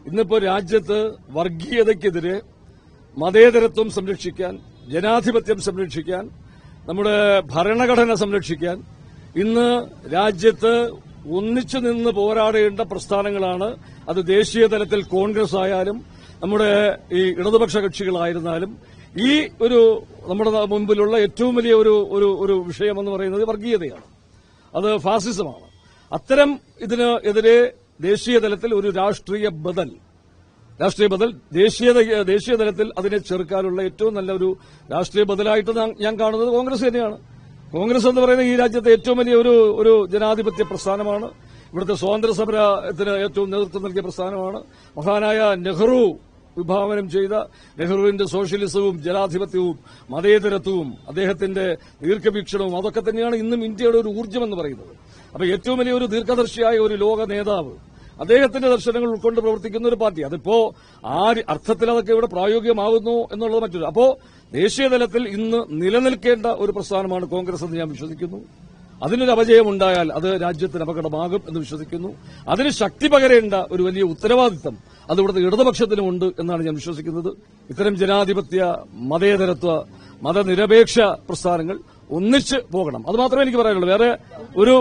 ഇന്നിപ്പോ രാജ്യത്ത് വർഗീയതയ്ക്കെതിരെ മതേതരത്വം സംരക്ഷിക്കാൻ, ജനാധിപത്യം സംരക്ഷിക്കാൻ, നമ്മുടെ ഭരണഘടന സംരക്ഷിക്കാൻ ഇന്ന് രാജ്യത്ത് ഒന്നിച്ചു നിന്ന് പോരാടേണ്ട പ്രസ്ഥാനങ്ങളാണ്. അത് ദേശീയ തലത്തിൽ കോൺഗ്രസ് ആയാലും നമ്മുടെ ഈ ഇടതുപക്ഷ കക്ഷികളായിരുന്നാലും ഈ നമ്മുടെ മുമ്പിലുള്ള ഏറ്റവും വലിയ ഒരു വിഷയമെന്ന് പറയുന്നത് വർഗീയതയാണ്, അത് ഫാസിസമാണ്. അത്തരം ഇതിന് എതിരെ ദേശീയ തലത്തിൽ ഒരു രാഷ്ട്രീയ ബദൽ ദേശീയ തലത്തിൽ അതിനെ ചെറുക്കാനുള്ള ഏറ്റവും നല്ല ഒരു രാഷ്ട്രീയ ബദലായിട്ട് ഞാൻ കാണുന്നത് കോൺഗ്രസ് തന്നെയാണ്. കോൺഗ്രസ് എന്ന് പറയുന്നത് ഈ രാജ്യത്തെ ഏറ്റവും വലിയ ഒരു ജനാധിപത്യ പ്രസ്ഥാനമാണ്. ഇവിടുത്തെ സ്വാതന്ത്ര്യ സമരത്തിന് ഏറ്റവും നേതൃത്വം നൽകിയ പ്രസ്ഥാനമാണ്. മഹാനായ നെഹ്റു വിഭാവനം ചെയ്ത നെഹ്റുവിന്റെ സോഷ്യലിസവും ജനാധിപത്യവും മതേതരത്വവും അദ്ദേഹത്തിന്റെ ദീർഘവീക്ഷണവും അതൊക്കെ തന്നെയാണ് ഇന്നും ഇന്ത്യയുടെ ഒരു ഊർജ്ജമെന്ന് പറയുന്നത്. അപ്പൊ ഏറ്റവും വലിയ ഒരു ദീർഘദർശിയായ ഒരു ലോക നേതാവ്, അദ്ദേഹത്തിന്റെ ദർശനങ്ങൾ ഉൾക്കൊണ്ട് പ്രവർത്തിക്കുന്ന ഒരു പാർട്ടി, അതിപ്പോ ആ അർത്ഥത്തിൽ അതൊക്കെ ഇവിടെ പ്രായോഗികമാകുന്നു എന്നുള്ളത് മറ്റൊരു. അപ്പോ ദേശീയ തലത്തിൽ ഇന്ന് നിലനിൽക്കേണ്ട ഒരു പ്രസ്ഥാനമാണ് കോൺഗ്രസ് എന്ന് ഞാൻ വിശ്വസിക്കുന്നു. അതിനൊരു അപജയമുണ്ടായാൽ അത് രാജ്യത്തിന് അപകടമാകും എന്ന് വിശ്വസിക്കുന്നു. അതിന് ശക്തി പകരേണ്ട ഒരു വലിയ ഉത്തരവാദിത്തം അത് ഇവിടുത്തെ ഇടതുപക്ഷത്തിനുമുണ്ട് എന്നാണ് ഞാൻ വിശ്വസിക്കുന്നത്. ഇത്തരം ജനാധിപത്യ, മതേതരത്വ, മതനിരപേക്ഷ പ്രസ്ഥാനങ്ങൾ ഒന്നിച്ച് പോകണം. അത് മാത്രമേ എനിക്ക് പറയാനുള്ളൂ. വേറെ ഒരു